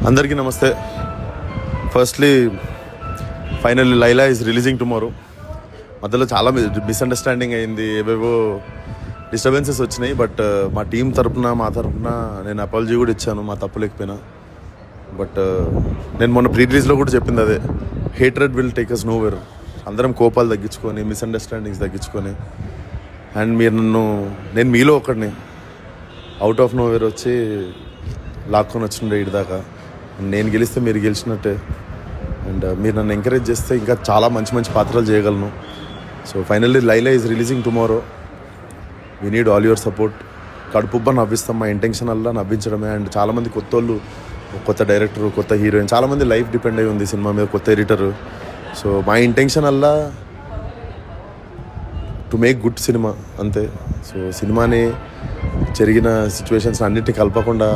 అందరికీ నమస్తే. Firstly finally Laila is releasing tomorrow. మధ్యలో చాలా మిస్అండర్స్టాండింగ్ అయింది, ఏవేవో డిస్టర్బెన్సెస్ వచ్చినాయి. బట్ మా టీం తరపున నేను అపాలజీ కూడా ఇచ్చాను, మా తప్పు లేకపోయినా. బట్ నేను మొన్న ప్రీ రిలీజ్లో కూడా చెప్పింది అదే, hatred will take us nowhere. అందరం కోపాలు తగ్గించుకొని, మిస్అండర్స్టాండింగ్స్ తగ్గించుకొని, అండ్ నేను మీలో ఒకడిని అవుట్ ఆఫ్ నోవేర్ వచ్చి లాక్కొని వచ్చిండే ఇటు దాకా. నేను గెలిస్తే మీరు గెలిచినట్టే, అండ్ మీరు నన్ను ఎంకరేజ్ చేస్తే ఇంకా చాలా మంచి మంచి పాత్రలు చేయగలను. So finally Laila is releasing tomorrow. We need all your support. కడుపుబ్బ నవ్విస్తాం, మా ఇంటెన్షన్ అలా నవ్వించడమే. అండ్ చాలామంది కొత్త వాళ్ళు, కొత్త డైరెక్టర్, కొత్త హీరోయిన్, చాలామంది లైఫ్ డిపెండ్ అయి ఉంది సినిమా మీద, కొత్త ఎడిటరు. సో మా ఇంటెన్షన్ అలా టు మేక్ గుడ్ సినిమా అంతే. సో సినిమాని జరిగిన సిచ్యువేషన్స్ అన్నిటిని కలపకుండా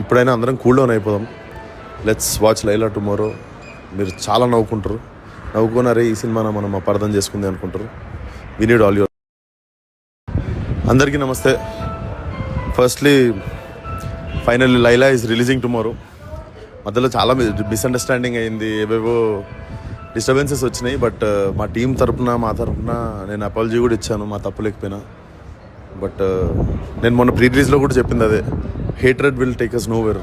ఇప్పుడైనా అందరం కూల్ డౌన్ అయిపోదాం. Let's watch Laila tomorrow. మీరు చాలా నవ్వుకున్నారే ఈ సినిమా మనం అపార్థం చేసుకుంది అనుకుంటారు. We need all your. అందరికీ నమస్తే. Firstly finally Laila is releasing tomorrow. మధ్యలో చాలా మిస్అండర్స్టాండింగ్ అయింది, ఏవేవో డిస్టర్బెన్సెస్ వచ్చినాయి. బట్ మా టీం తరపున నేను అపాలజీ కూడా ఇచ్చాను, మా తప్పు లేకపోయినా. బట్ నేను మొన్న ప్రీ రిలీజ్లో కూడా చెప్పింది అదే, hatred will take us nowhere.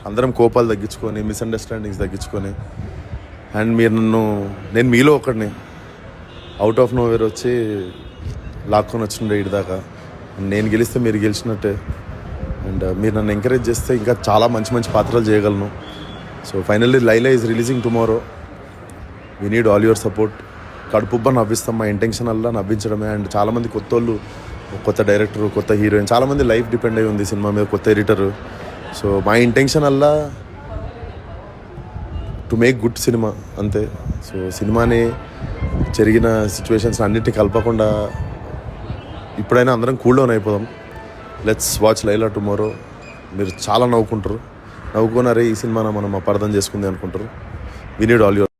అందరం కోపాలు తగ్గించుకొని, మిస్అండర్స్టాండింగ్స్ తగ్గించుకొని, అండ్ నేను మీలో ఒకడిని అవుట్ ఆఫ్ నోవేర్ వచ్చి లాక్కొని వచ్చిండే ఇటు దాకా. నేను గెలిస్తే మీరు గెలిచినట్టే, అండ్ మీరు నన్ను ఎంకరేజ్ చేస్తే ఇంకా చాలా మంచి మంచి పాత్రలు చేయగలను. So finally Laila is releasing tomorrow. We need all your support. కడుపుబ్బ నవ్విస్తాం, మా ఇంటెన్షన్ అలా నవ్వించడమే. అండ్ చాలామంది కొత్త వాళ్ళు, కొత్త డైరెక్టర్, కొత్త హీరోయిన్, చాలామంది లైఫ్ డిపెండ్ అయి ఉంది సినిమా మీద, కొత్త ఎడిటరు. సో మా ఇంటెన్షన్ అలా టు మేక్ గుడ్ సినిమా అంతే. సో సినిమాని జరిగిన సిచ్యువేషన్స్ అన్నిటిని కలపకుండా ఇప్పుడైనా అందరం కూల్ డౌన్ అయిపోదాం. Let's watch Laila tomorrow. మీరు చాలా నవ్వుకున్నారే ఈ సినిమా మనం అపార్థం చేసుకుంది అనుకుంటారు. We need all your.